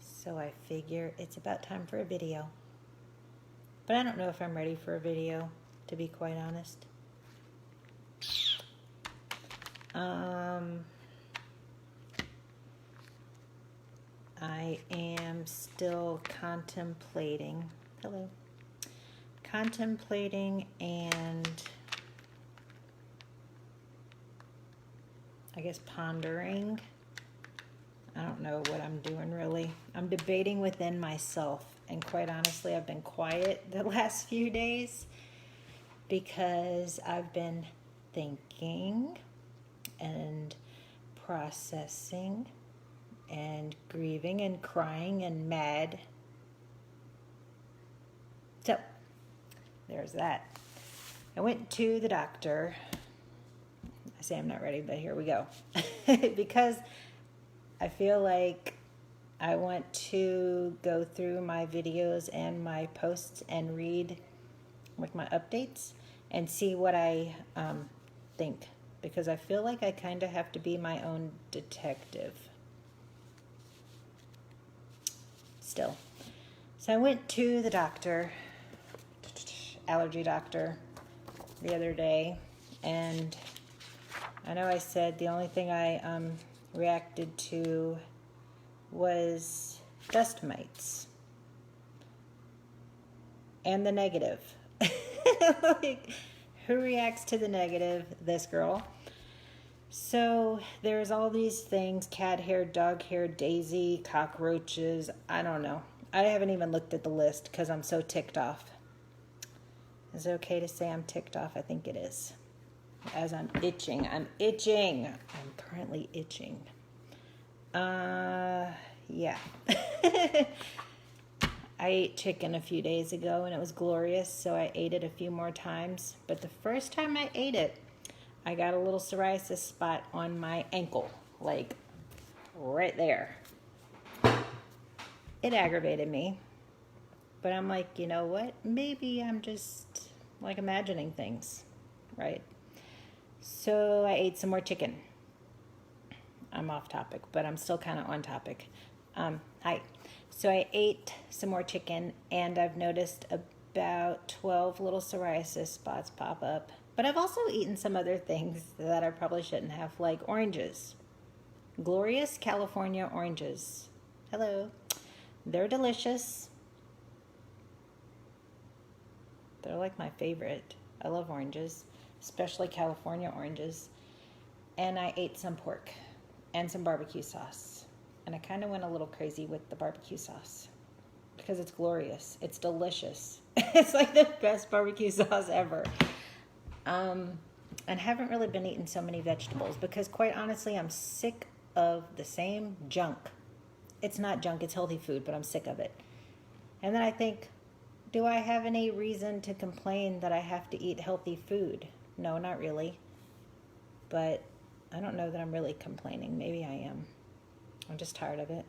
So I figure it's about time for a video. But I don't know if I'm ready for a video, to be quite honest. I am still contemplating, and I guess pondering. I don't know what I'm doing really. I'm debating within myself, and quite honestly, I've been quiet the last few days because I've been thinking and processing and grieving and crying and mad. So, there's that. I went to the doctor. I say I'm not ready, but here we go. Because I feel like I want to go through my videos and my posts and read like my updates and see what I think. Because I feel like I kind of have to be my own detective. Still. So I went to the doctor, allergy doctor, the other day, and I know I said the only thing I reacted to was dust mites and the negative. Like, who reacts to the negative? This girl. So there's all these things: cat hair, dog hair, daisy, cockroaches. I don't know. I haven't even looked at the list because I'm so ticked off. Is it okay to say I'm ticked off? I think it is. As I'm itching. I'm currently itching. Yeah. I ate chicken a few days ago and it was glorious, so I ate it a few more times. But the first time I ate it, I got a little psoriasis spot on my ankle, like right there. It aggravated me. But I'm like, you know what? Maybe I'm just like imagining things, right? So I ate some more chicken. I'm off topic, but I'm still kind of on topic. Hi. So I ate some more chicken, and I've noticed about 12 little psoriasis spots pop up. But I've also eaten some other things that I probably shouldn't have, like oranges. Glorious California oranges. Hello. They're delicious. They're like my favorite. I love oranges, especially California oranges. And I ate some pork and some barbecue sauce. And I kind of went a little crazy with the barbecue sauce because it's glorious. It's delicious. It's like the best barbecue sauce ever. And haven't really been eating so many vegetables because quite honestly, I'm sick of the same junk. It's not junk, it's healthy food, but I'm sick of it. And then I think, do I have any reason to complain that I have to eat healthy food? No, not really. But I don't know that I'm really complaining. Maybe I am. I'm just tired of it.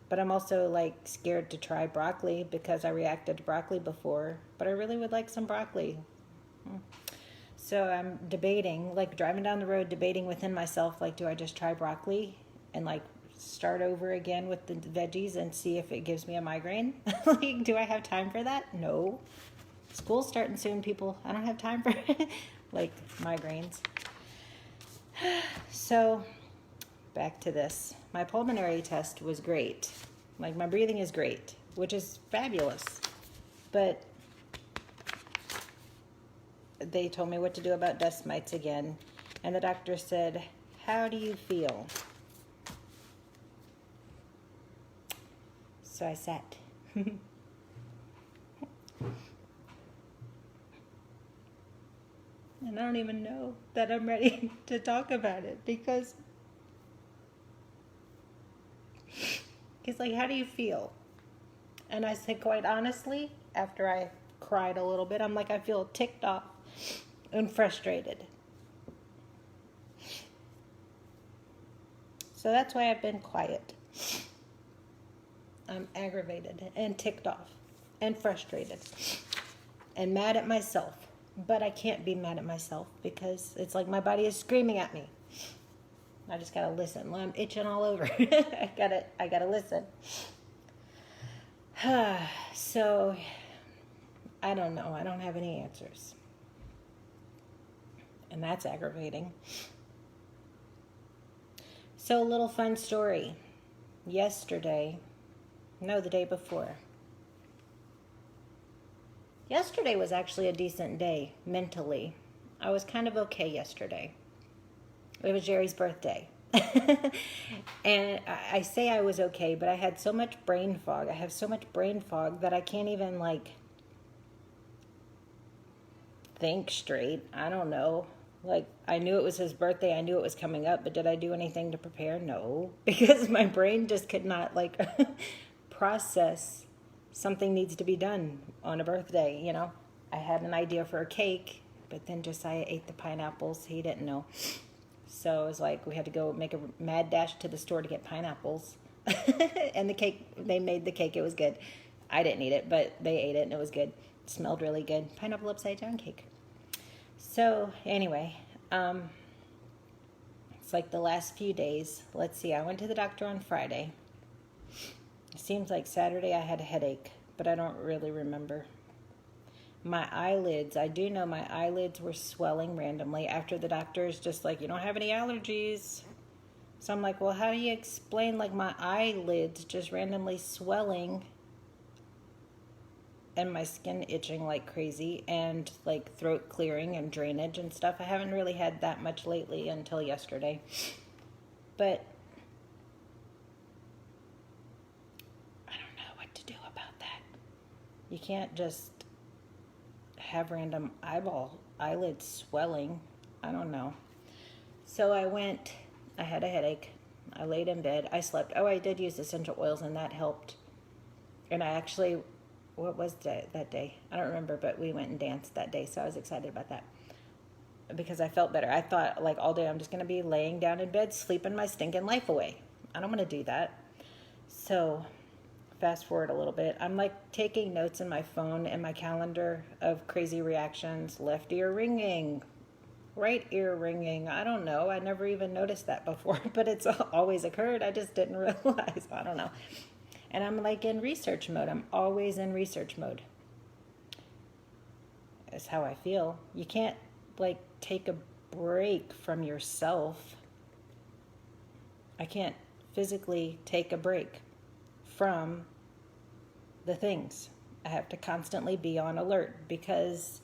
But I'm also like scared to try broccoli because I reacted to broccoli before. But I really would like some broccoli. So I'm debating, like driving down the road, debating within myself, like, do I just try broccoli and like start over again with the veggies and see if it gives me a migraine? Like, do I have time for that? No. School's starting soon, people. I don't have time for like migraines. So back to this. My pulmonary test was great. Like, my breathing is great, which is fabulous. But they told me what to do about dust mites again. And the doctor said, how do you feel? So I sat. And I don't even know that I'm ready to talk about it because he's like, how do you feel? And I said, quite honestly, after I cried a little bit, I'm like, I feel ticked off and frustrated. So that's why I've been quiet. I'm aggravated and ticked off and frustrated. and mad at myself. But I can't be mad at myself because it's like my body is screaming at me. I just gotta listen. I'm itching all over. I gotta listen. So, I don't know. I don't have any answers. And that's aggravating. So, a little fun story. The day before. Yesterday was actually a decent day, mentally. I was kind of okay yesterday. It was Jerry's birthday. And I say I was okay, but I had so much brain fog. I have so much brain fog that I can't even, like, think straight. I don't know. Like, I knew it was his birthday. I knew it was coming up, but did I do anything to prepare? No. Because my brain just could not, like, process something needs to be done on a birthday, you know. I had an idea for a cake, but then Josiah ate the pineapples. He didn't know. So it was like we had to go make a mad dash to the store to get pineapples. And the cake, they made the cake. It was good. I didn't eat it, but they ate it, and it was good. It smelled really good. Pineapple upside down cake. So anyway, it's like the last few days. Let's see. I went to the doctor on Friday. It seems like Saturday I had a headache, but I don't really remember. My eyelids, I do know my eyelids were swelling randomly after the doctor's just like, you don't have any allergies. So I'm like, well, how do you explain like my eyelids just randomly swelling and my skin itching like crazy and like throat clearing and drainage and stuff? I haven't really had that much lately until yesterday. But I don't know what to do about that. You can't just have random eyelids swelling. I don't know. So I had a headache. I laid in bed. I slept. Oh, I did use essential oils and that helped. And I actually, what was that day? I don't remember, but we went and danced that day. So I was excited about that because I felt better. I thought like all day I'm just going to be laying down in bed, sleeping my stinking life away. I don't want to do that. So fast forward a little bit. I'm like taking notes in my phone and my calendar of crazy reactions. Left ear ringing, right ear ringing. I don't know. I never even noticed that before, but it's always occurred. I just didn't realize. I don't know. And I'm like in research mode. I'm always in research mode. That's how I feel. You can't like take a break from yourself. I can't physically take a break from the things. I have to constantly be on alert because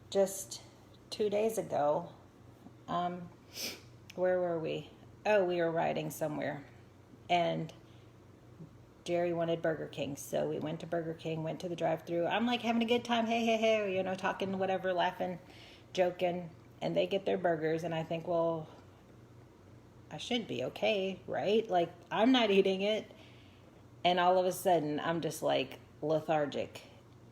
just 2 days ago, where were we? Oh, we were riding somewhere and Jerry wanted Burger King. So we went to Burger King, went to the drive-thru. I'm like having a good time. Hey, you know, talking, whatever, laughing, joking. And they get their burgers and I think, well, I should be okay, right? Like I'm not eating it. And all of a sudden, I'm just like lethargic.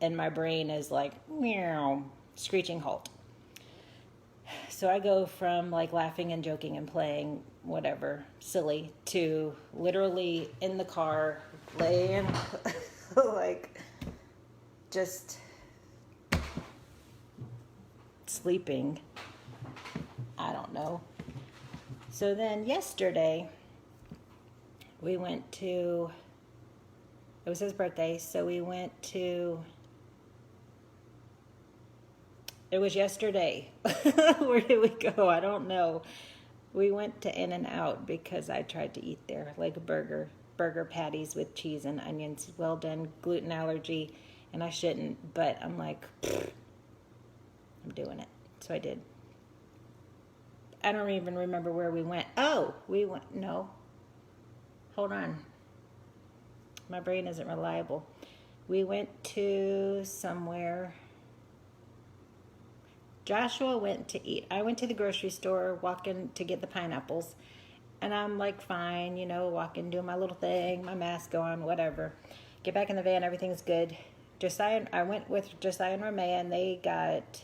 And my brain is like, meow, screeching halt. So I go from like laughing and joking and playing whatever, silly, to literally in the car, laying, like just sleeping. I don't know. So then yesterday, we went to... It was his birthday, so we went to... It was yesterday. Where did we go? I don't know. We went to In-N-Out because I tried to eat there, like a burger patties with cheese and onions. Well done, gluten allergy, and I shouldn't, but I'm like, I'm doing it. So I did. I don't even remember where we went. Oh, no. Hold on. My brain isn't reliable. We went to somewhere. Joshua went to eat. I went to the grocery store, walking to get the pineapples. And I'm like, fine, you know, walking, doing my little thing, my mask on, whatever. Get back in the van, everything's good. I went with Josiah and Romea, and they got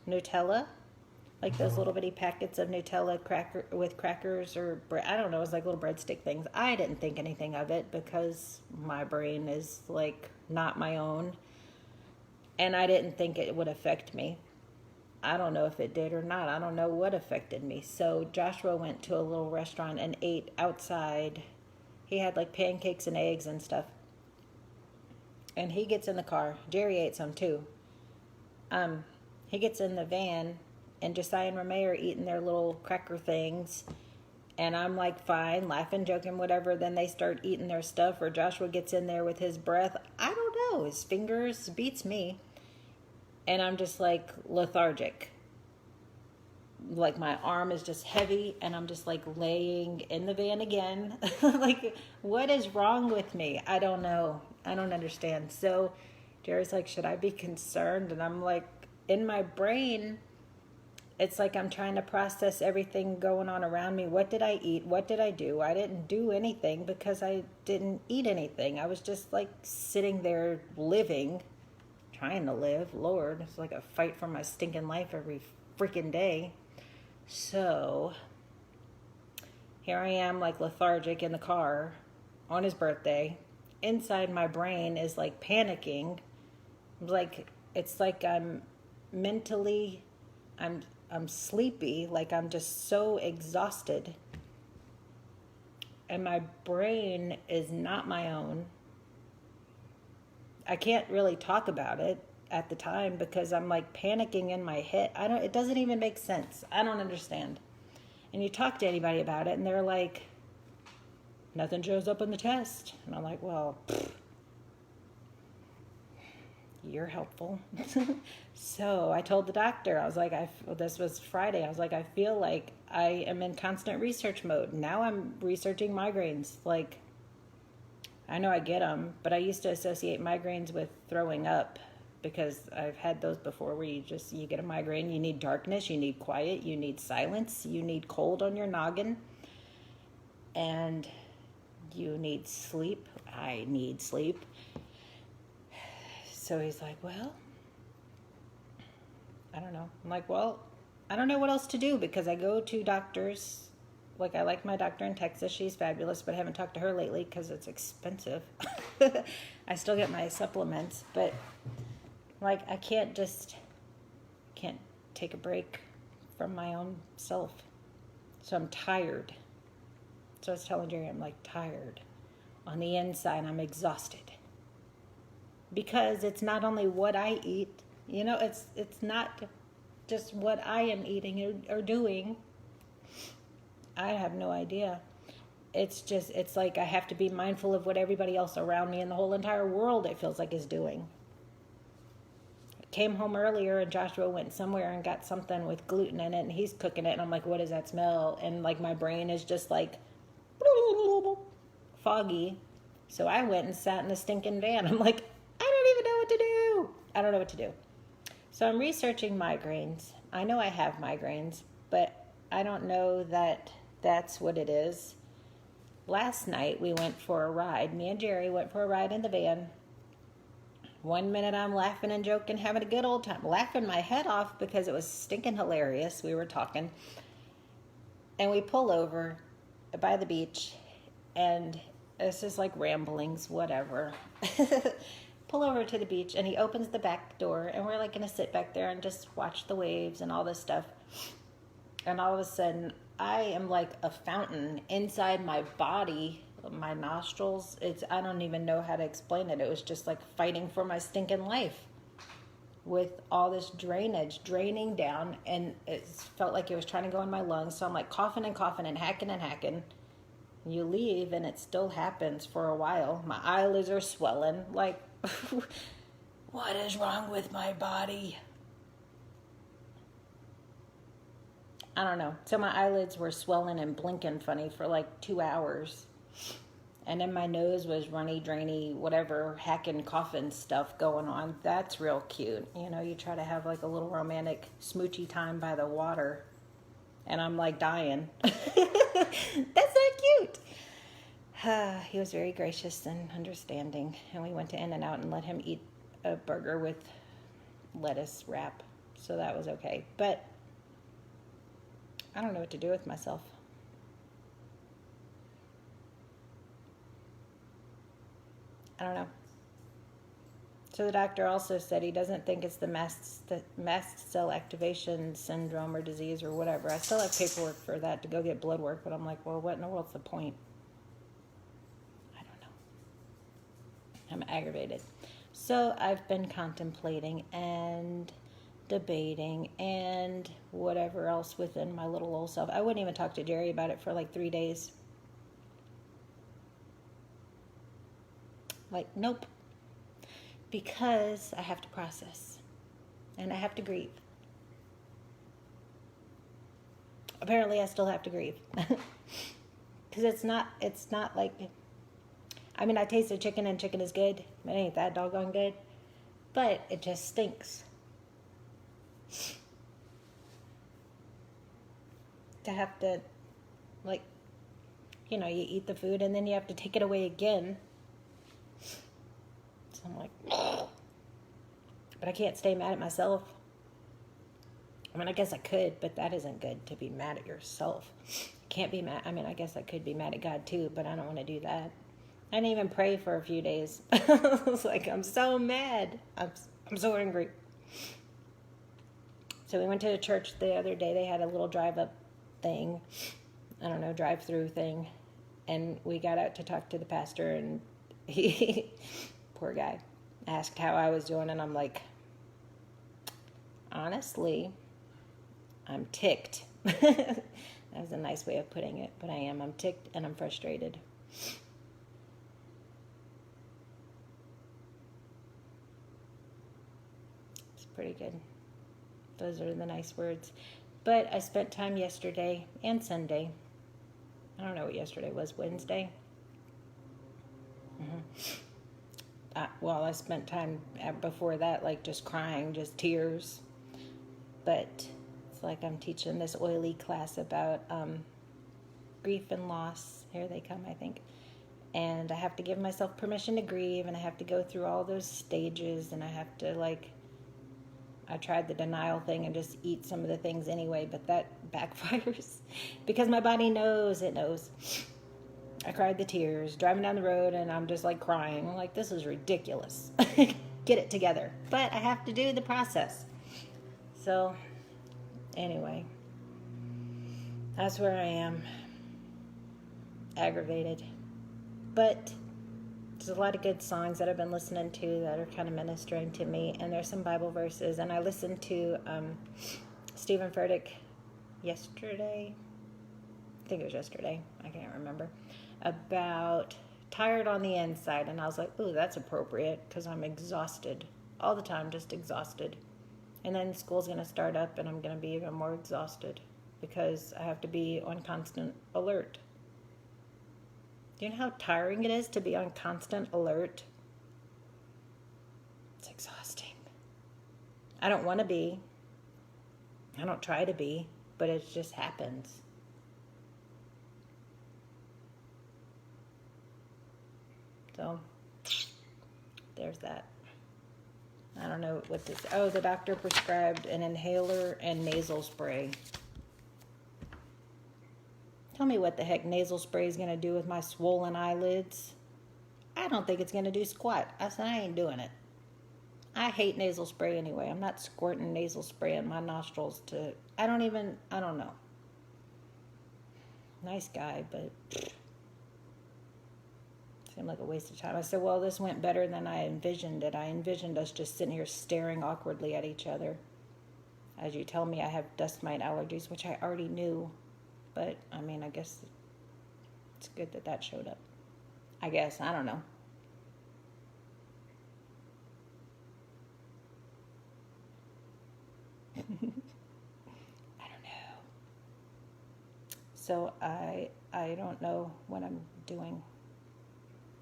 Nutella. Like those little bitty packets of Nutella with crackers or bread. I don't know. It was like little breadstick things. I didn't think anything of it because my brain is like not my own. And I didn't think it would affect me. I don't know if it did or not. I don't know what affected me. So Joshua went to a little restaurant and ate outside. He had like pancakes and eggs and stuff. And he gets in the car. Jerry ate some too. He gets in the van, and Josiah and Ramey are eating their little cracker things. And I'm like, fine, laughing, joking, whatever. Then they start eating their stuff, or Joshua gets in there with his breath. I don't know. His fingers beats me. And I'm just like lethargic. Like my arm is just heavy, and I'm just like laying in the van again. Like, what is wrong with me? I don't know. I don't understand. So Jerry's like, should I be concerned? And I'm like, in my brain, it's like I'm trying to process everything going on around me. What did I eat? What did I do? I didn't do anything because I didn't eat anything. I was just like sitting there living, trying to live. Lord, it's like a fight for my stinking life every freaking day. So here I am, like lethargic in the car on his birthday. Inside my brain is like panicking. It's like I'm mentally, I'm sleepy, like I'm just so exhausted. And my brain is not my own. I can't really talk about it at the time because I'm like panicking in my head. It doesn't even make sense. I don't understand. And you talk to anybody about it and they're like, nothing shows up in the test. And I'm like, well, you're helpful. So I told the doctor, I was like, this was Friday. I was like, I feel like I am in constant research mode. Now I'm researching migraines. Like, I know I get them, but I used to associate migraines with throwing up because I've had those before where you get a migraine. You need darkness, you need quiet, you need silence, you need cold on your noggin, and you need sleep. I need sleep. So he's like, well, I don't know. I'm like, well, I don't know what else to do because I go to doctors. Like, I like my doctor in Texas. She's fabulous, but I haven't talked to her lately because it's expensive. I still get my supplements, but like, I can't take a break from my own self. So I'm tired. So I was telling Jerry, I'm like tired. On the inside, I'm exhausted. Because it's not only what I eat, it's not just what I am eating or doing. I have no idea. It's like I have to be mindful of what everybody else around me and the whole entire world, it feels like, is doing. I came home earlier and Joshua went somewhere and got something with gluten in it and he's cooking it and I'm like, what does that smell? And like my brain is just like foggy. So I went and sat in the stinking van. I'm like, I don't even know what to do. I don't know what to do. So I'm researching migraines. I know I have migraines, but I don't know that that's what it is. Last night we went for a ride. Me and Jerry went for a ride in the van. 1 minute I'm laughing and joking, having a good old time, laughing my head off because it was stinking hilarious. We were talking. And we pull over by the beach and it's just like ramblings, whatever. Pull over to the beach and he opens the back door and we're like going to sit back there and just watch the waves and all this stuff. And all of a sudden I am like a fountain inside my body, my nostrils. I don't even know how to explain it. It was just like fighting for my stinking life with all this drainage draining down, and it felt like it was trying to go in my lungs. So I'm like coughing and coughing and hacking and hacking. You leave and it still happens for a while. My eyelids are swelling. Like, what is wrong with my body? I don't know. So my eyelids were swelling and blinking funny for like 2 hours. And then my nose was runny, drainy, whatever, hacking, coughing stuff going on. That's real cute. You try to have like a little romantic smoochy time by the water. And I'm like dying. That's so cute. He was very gracious and understanding. And we went to In-N-Out and let him eat a burger with lettuce wrap. So that was okay. But I don't know what to do with myself. I don't know. So the doctor also said he doesn't think it's the mast cell activation syndrome or disease or whatever. I still have paperwork for that to go get blood work, but I'm like, well, what in the world's the point? I don't know. I'm aggravated. So I've been contemplating and debating and whatever else within my little old self. I wouldn't even talk to Jerry about it for like 3 days. Like, nope. Because I have to process and I have to grieve. Apparently I still have to grieve. Because it's not like, I mean, I tasted chicken and chicken is good. It ain't that doggone good. But it just stinks. To have to, like, you know, you eat the food and then you have to take it away again. So I'm like, but I can't stay mad at myself. I mean, I guess I could, but that isn't good to be mad at yourself. Can't be mad. I mean, I guess I could be mad at God too, but I don't want to do that. I didn't even pray for a few days. I was like, I'm so mad. I'm so angry. So we went to the church the other day. They had a little drive-up thing. I don't know, drive-through thing. And we got out to talk to the pastor, and he, poor guy, asked how I was doing, and I'm like, honestly, I'm ticked. That was a nice way of putting it, but I am. I'm ticked and I'm frustrated. It's pretty good. Those are the nice words. But I spent time yesterday and Sunday. I don't know what yesterday was, Wednesday? Well, I spent time before that, like, just crying, just tears. But it's like I'm teaching this oily class about grief and loss. Here they come, I think. And I have to give myself permission to grieve, and I have to go through all those stages, and I have to, like, I tried the denial thing and just eat some of the things anyway, but that backfires because my body knows, it knows. I cried the tears, driving down the road, and I'm just like crying. I'm like, this is ridiculous. Get it together. But I have to do the process. So, anyway, that's where I am. Aggravated. But there's a lot of good songs that I've been listening to that are kind of ministering to me, and there's some Bible verses. And I listened to Stephen Furtick yesterday. I think it was yesterday. I can't remember. About tired on the inside, and I was like, ooh, that's appropriate because I'm exhausted all the time, just exhausted. And then school's going to start up, and I'm going to be even more exhausted because I have to be on constant alert. Do you know how tiring it is to be on constant alert? It's exhausting. I don't want to be. I don't try to be, but it just happens. So, there's that. I don't know what this... Oh, the doctor prescribed an inhaler and nasal spray. Tell me what the heck nasal spray is going to do with my swollen eyelids. I don't think it's going to do squat. I said, I ain't doing it. I hate nasal spray anyway. I'm not squirting nasal spray in my nostrils to... I don't know. Nice guy, but... seemed like a waste of time. I said, well, this went better than I envisioned it. I envisioned us just sitting here staring awkwardly at each other. As you tell me, I have dust mite allergies, which I already knew. But, I mean, I guess it's good that that showed up. I guess. I don't know. I don't know. So, I don't know what I'm doing.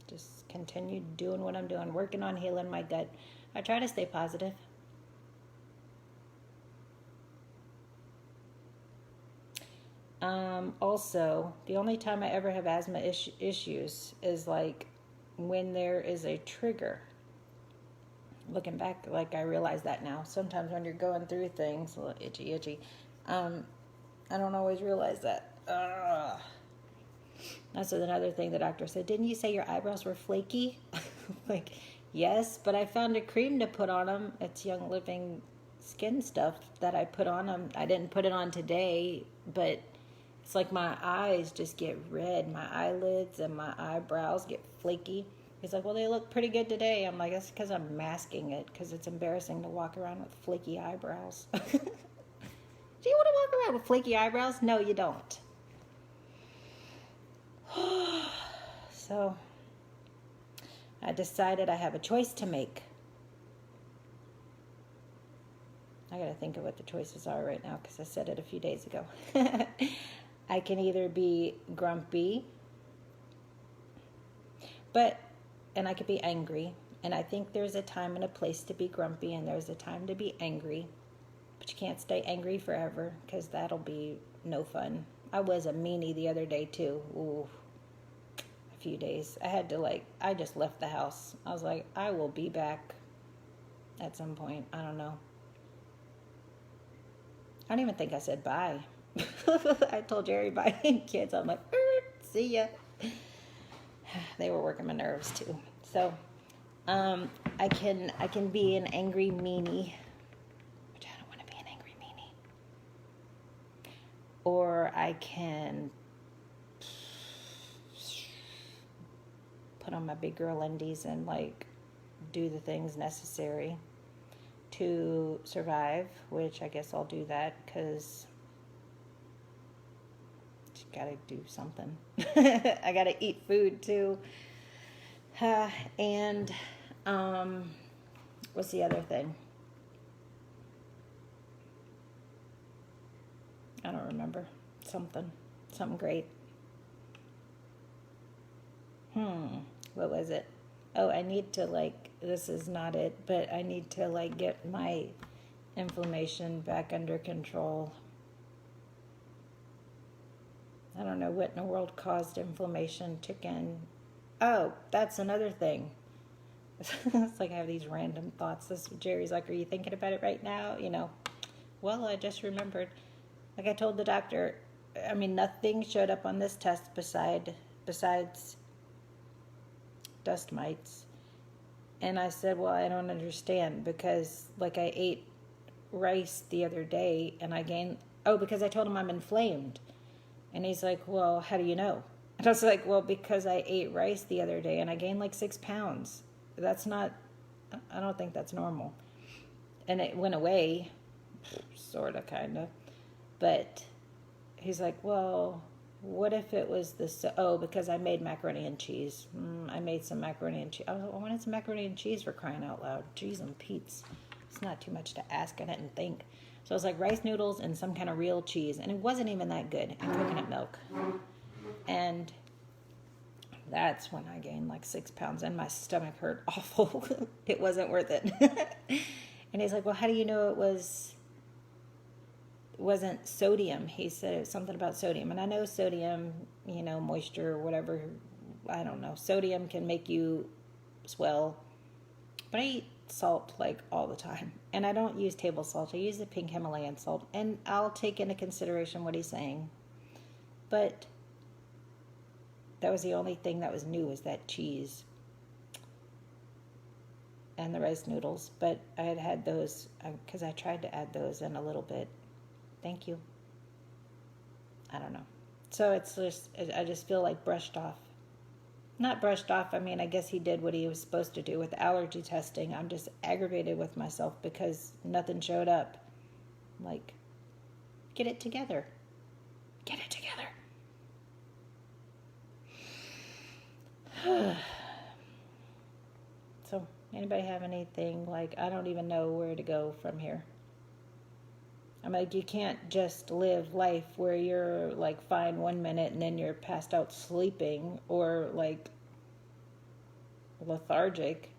Just continue doing what I'm doing. Working on healing my gut. I try to stay positive. Also, the only time I ever have asthma issues is like when there is a trigger. Looking back, like I realize that now. Sometimes when you're going through things, a little itchy. I don't always realize that. That's another thing the doctor said. Didn't you say your eyebrows were flaky? Like, Yes, but I found a cream to put on them. It's Young Living skin stuff that I put on them. I didn't put it on today, but it's like my eyes just get red. My eyelids and my eyebrows get flaky. He's like, well, they look pretty good today. I'm like, that's because I'm masking it, because it's embarrassing to walk around with flaky eyebrows. Do you want to walk around with flaky eyebrows? No, you don't. So I decided I have a choice to make. I gotta think of what the choices are right now, because I said it a few days ago. I can either be grumpy, and I could be angry. And I think there's a time and a place to be grumpy, and there's a time to be angry. But you can't stay angry forever, because that'll be no fun. I was a meanie the other day, too. Ooh, a few days. I just left the house. I was like, I will be back at some point. I don't know. I don't even think I said bye. I told Jerry bye and kids. I'm like, see ya. They were working my nerves too. So, I can be an angry meanie, which I don't want to be an angry meanie. Or I can put on my big girl undies and like do the things necessary to survive, which I guess I'll do that because you gotta do something. I gotta eat food too. And what's the other thing? I don't remember. Something great. What was it? Oh, I need to this is not it, but I need to get my inflammation back under control. I don't know what in the world caused inflammation. Chicken. Oh, that's another thing. It's like I have these random thoughts. Jerry's like, are you thinking about it right now? Well, I just remembered. Like I told the doctor, nothing showed up on this test besides dust mites. And I said, well, I don't understand, because I ate rice the other day and I gained, because I told him I'm inflamed. And he's like, well, how do you know? And I was like, well, because I ate rice the other day and I gained 6 pounds. I don't think that's normal. And it went away, sort of, kind of. But he's like, well, what if it was because I made macaroni and cheese. I made some macaroni and cheese. I wanted some macaroni and cheese, for crying out loud. Cheese and Pete's. It's not too much to ask. I didn't think. So it was like rice noodles and some kind of real cheese. And it wasn't even that good. And coconut milk. And that's when I gained 6 pounds. And my stomach hurt awful. It wasn't worth it. And he's like, well, how do you know it wasn't sodium? He said it was something about sodium. And I know sodium, moisture or whatever, I don't know. Sodium can make you swell. But I eat salt all the time. And I don't use table salt. I use the pink Himalayan salt. And I'll take into consideration what he's saying. But that was the only thing that was new, was that cheese and the rice noodles. But I had those because I tried to add those in a little bit. Thank you. I don't know. So it's just, I just feel brushed off. Not brushed off. I guess he did what he was supposed to do with allergy testing. I'm just aggravated with myself because nothing showed up. Get it together. Get it together. So, anybody have anything? I don't even know where to go from here. You can't just live life where you're fine 1 minute and then you're passed out sleeping or lethargic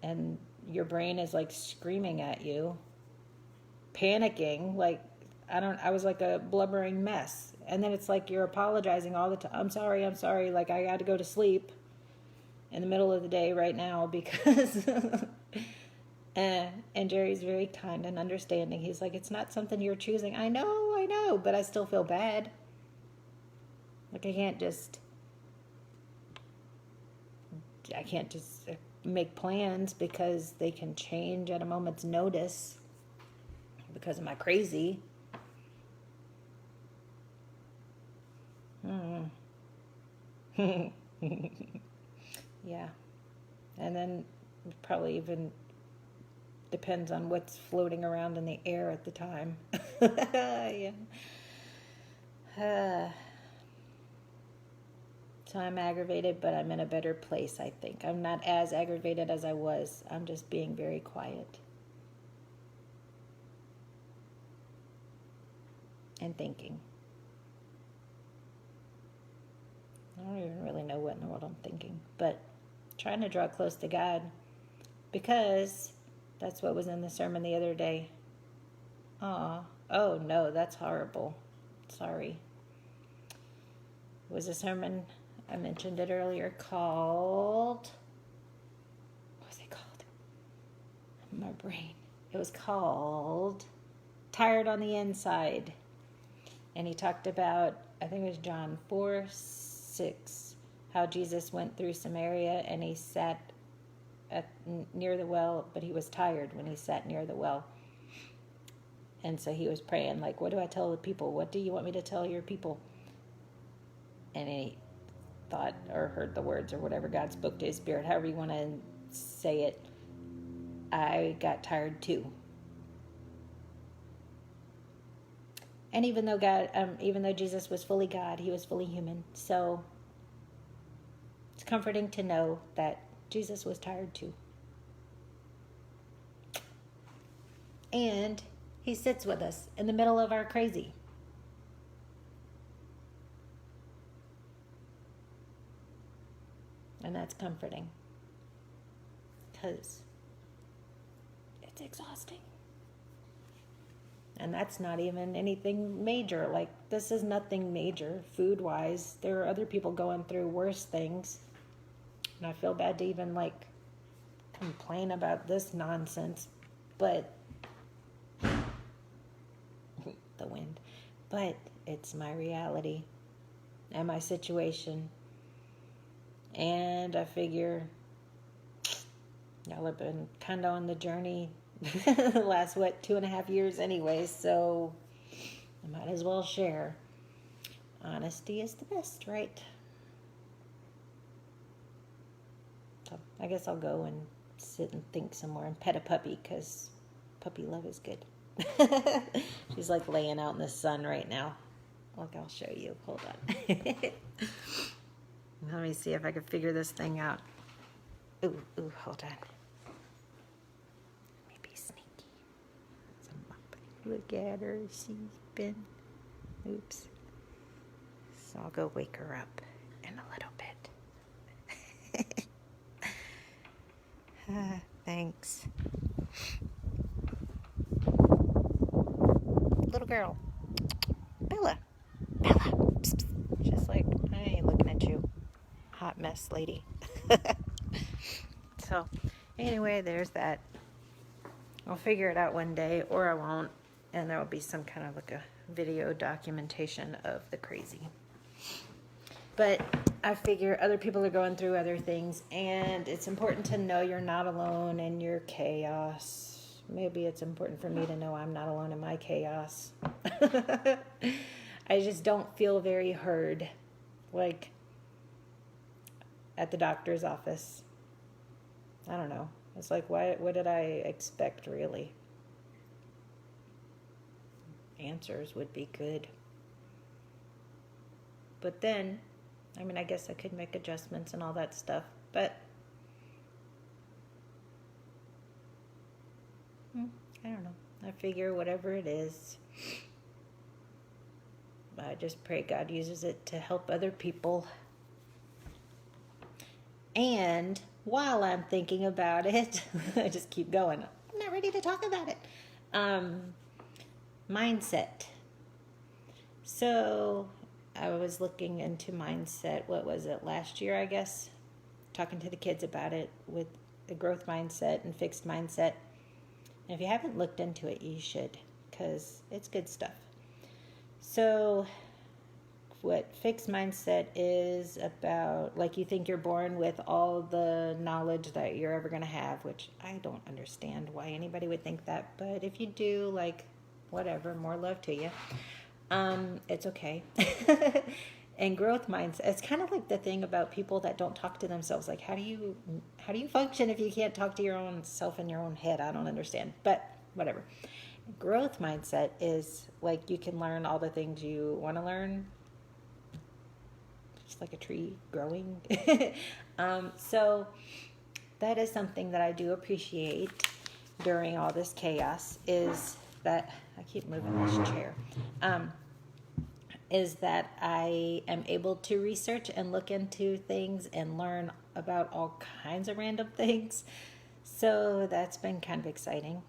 and your brain is screaming at you, panicking. I was like a blubbering mess. And then it's you're apologizing all the time. I'm sorry. I got to go to sleep in the middle of the day right now because... And Jerry's very kind and understanding. He's like, it's not something you're choosing. I know, but I still feel bad. I can't just make plans because they can change at a moment's notice because of my crazy. Yeah. And then probably even depends on what's floating around in the air at the time. Yeah. So I'm aggravated, but I'm in a better place, I think. I'm not as aggravated as I was. I'm just being very quiet. And thinking. I don't even really know what in the world I'm thinking, but trying to draw close to God, because that's what was in the sermon the other day. Oh no, that's horrible. Sorry. It was a sermon, I mentioned it earlier, called, what was it called? My brain. It was called Tired on the Inside. And he talked about, I think it was John 4:6, how Jesus went through Samaria and he sat near the well, but he was tired when he sat near the well. And so he was praying, like, what do I tell the people? What do you want me to tell your people? And he thought or heard the words or whatever God spoke to his spirit, however you want to say it. I got tired too. And even though Jesus was fully God, he was fully human. So it's comforting to know that Jesus was tired too. And he sits with us in the middle of our crazy. And that's comforting. Because it's exhausting. And that's not even anything major. Like, this is nothing major food-wise. There are other people going through worse things. And I feel bad to even, like, complain about this nonsense. But, the wind. But it's my reality and my situation. And I figure y'all have been kind of on the journey the last, 2.5 years anyways, so I might as well share. Honesty is the best, right? So I guess I'll go and sit and think some more and pet a puppy, because puppy love is good. She's like laying out in the sun right now. Look, I'll show you. Hold on. Let me see if I can figure this thing out. Ooh, hold on. Look at her, she's been, oops. So I'll go wake her up in a little bit. Thanks. Little girl. Bella. Psst, psst. Just like, I ain't looking at you. Hot mess lady. So, anyway, there's that. I'll figure it out one day, or I won't. And there will be some kind of like a video documentation of the crazy. But I figure other people are going through other things, and it's important to know you're not alone in your chaos. Maybe it's important for me to know I'm not alone in my chaos. I just don't feel very heard, like at the doctor's office. I don't know. It's like, what did I expect, really? Answers would be good. But then, I mean, I guess I could make adjustments and all that stuff, but I don't know. I figure whatever it is, I just pray God uses it to help other people. And while I'm thinking about it, I just keep going. I'm not ready to talk about it. Mindset. So I was looking into mindset, what was it, last year, I guess? Talking to the kids about it with the growth mindset and fixed mindset. And if you haven't looked into it, you should, because it's good stuff. So what fixed mindset is about, like you think you're born with all the knowledge that you're ever going to have, which I don't understand why anybody would think that, but if you do, like, whatever, more love to you. It's okay. And growth mindset, it's kind of like the thing about people that don't talk to themselves. Like, how do you function if you can't talk to your own self in your own head? I don't understand, but whatever. Growth mindset is like you can learn all the things you want to learn, just like a tree growing. So that is something that I do appreciate during all this chaos, is that I keep moving this chair. Is that I am able to research and look into things and learn about all kinds of random things. So that's been kind of exciting.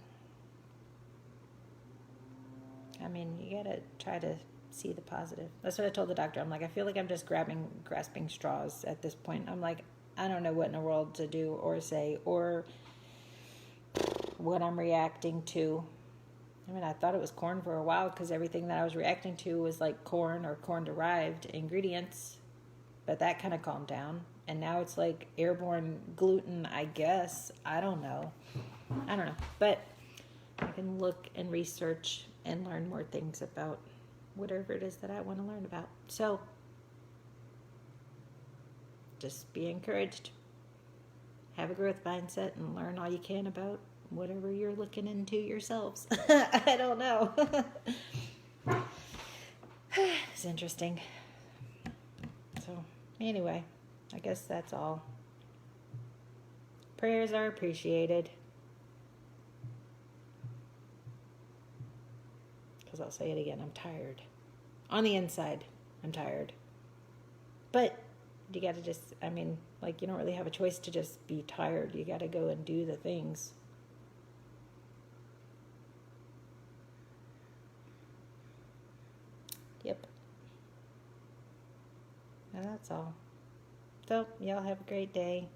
I mean, you gotta try to see the positive. That's what I told the doctor. I'm like, I feel like I'm just grasping straws at this point. I'm like, I don't know what in the world to do or say or what I'm reacting to. I mean, I thought it was corn for a while because everything that I was reacting to was like corn or corn-derived ingredients. But that kind of calmed down. And now it's like airborne gluten, I guess. I don't know. But I can look and research and learn more things about whatever it is that I want to learn about. So just be encouraged. Have a growth mindset and learn all you can about whatever you're looking into yourselves. I don't know. It's interesting. So anyway, I guess that's all. Prayers are appreciated. Because I'll say it again, I'm tired. On the inside, I'm tired. But you got to just, I mean, like, you don't really have a choice to just be tired. You got to go and do the things. Yep. And that's all. So, y'all have a great day.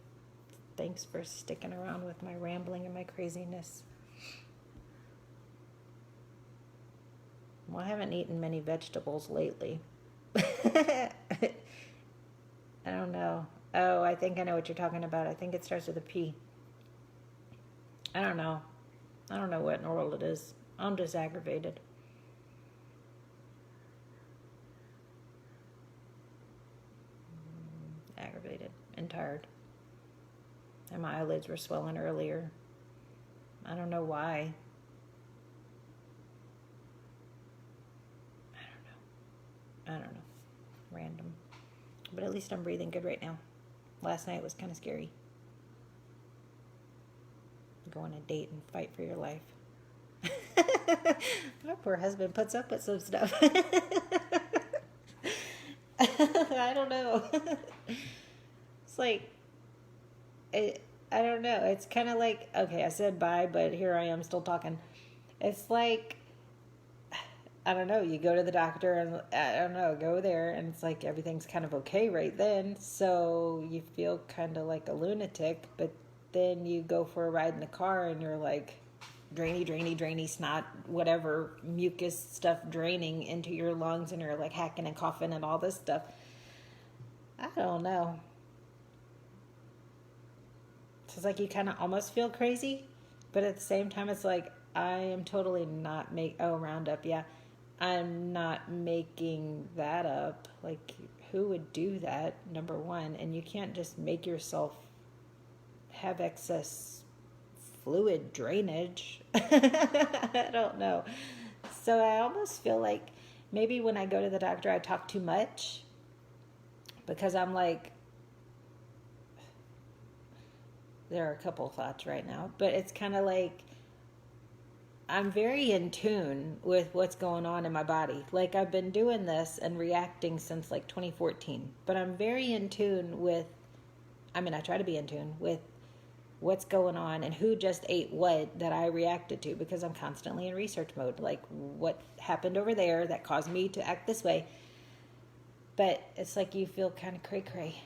Thanks for sticking around with my rambling and my craziness. Well, I haven't eaten many vegetables lately. I don't know. Oh, I think I know what you're talking about. I think it starts with a P. I don't know. I don't know what in the world it is. I'm just aggravated. Aggravated and tired. And my eyelids were swelling earlier. I don't know why. I don't know. Random. But at least I'm breathing good right now. Last night was kind of scary. Go on a date and fight for your life. My poor husband puts up with some stuff. I don't know. It's like, I don't know. It's kind of like, okay, I said bye, but here I am still talking. It's like, I don't know, you go to the doctor and, I don't know, go there and it's like everything's kind of okay right then. So you feel kind of like a lunatic, but then you go for a ride in the car and you're like drainy snot, whatever, mucus stuff draining into your lungs and you're like hacking and coughing and all this stuff. I don't know. It's like you kind of almost feel crazy, but at the same time it's like, I am totally not Roundup, yeah. I'm not making that up. Like, who would do that, number one? And you can't just make yourself have excess fluid drainage. I don't know. So I almost feel like maybe when I go to the doctor, I talk too much because I'm like, there are a couple of thoughts right now, but it's kind of like, I'm very in tune with what's going on in my body. Like, I've been doing this and reacting since like 2014, but I'm very in tune with, I try to be in tune with what's going on and who just ate what that I reacted to, because I'm constantly in research mode. Like, what happened over there that caused me to act this way? But it's like you feel kind of cray-cray.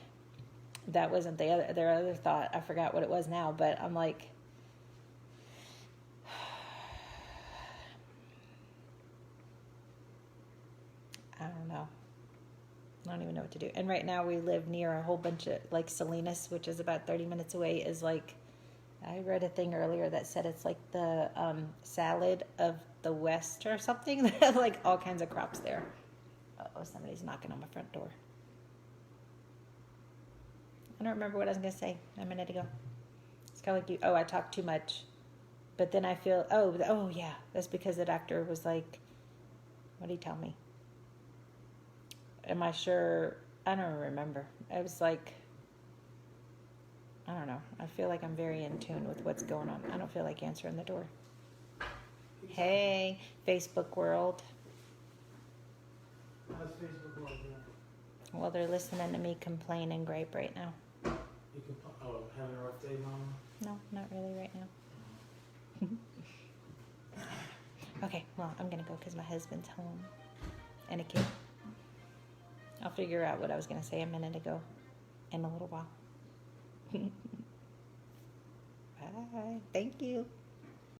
That wasn't their other thought. I forgot what it was now, but I'm like, I don't know. I don't even know what to do. And right now we live near a whole bunch of, like, Salinas, which is about 30 minutes away, is like, I read a thing earlier that said it's like the salad of the West or something. They have like all kinds of crops there. Oh, somebody's knocking on my front door. I don't remember what I was going to say a minute ago. It's kind of like you. Oh, I talk too much. But then I feel, oh yeah, that's because the doctor was like, what did he tell me? Am I sure? I don't remember. I was like, I don't know. I feel like I'm very in tune with what's going on. I don't feel like answering the door. Hey, Facebook world. How's Facebook world doing? Well, they're listening to me complain and gripe right now. You can, having a rough day, Mama? No, not really right now. Okay, well, I'm going to go because my husband's home and a kid. I'll figure out what I was going to say a minute ago in a little while. Bye. Thank you.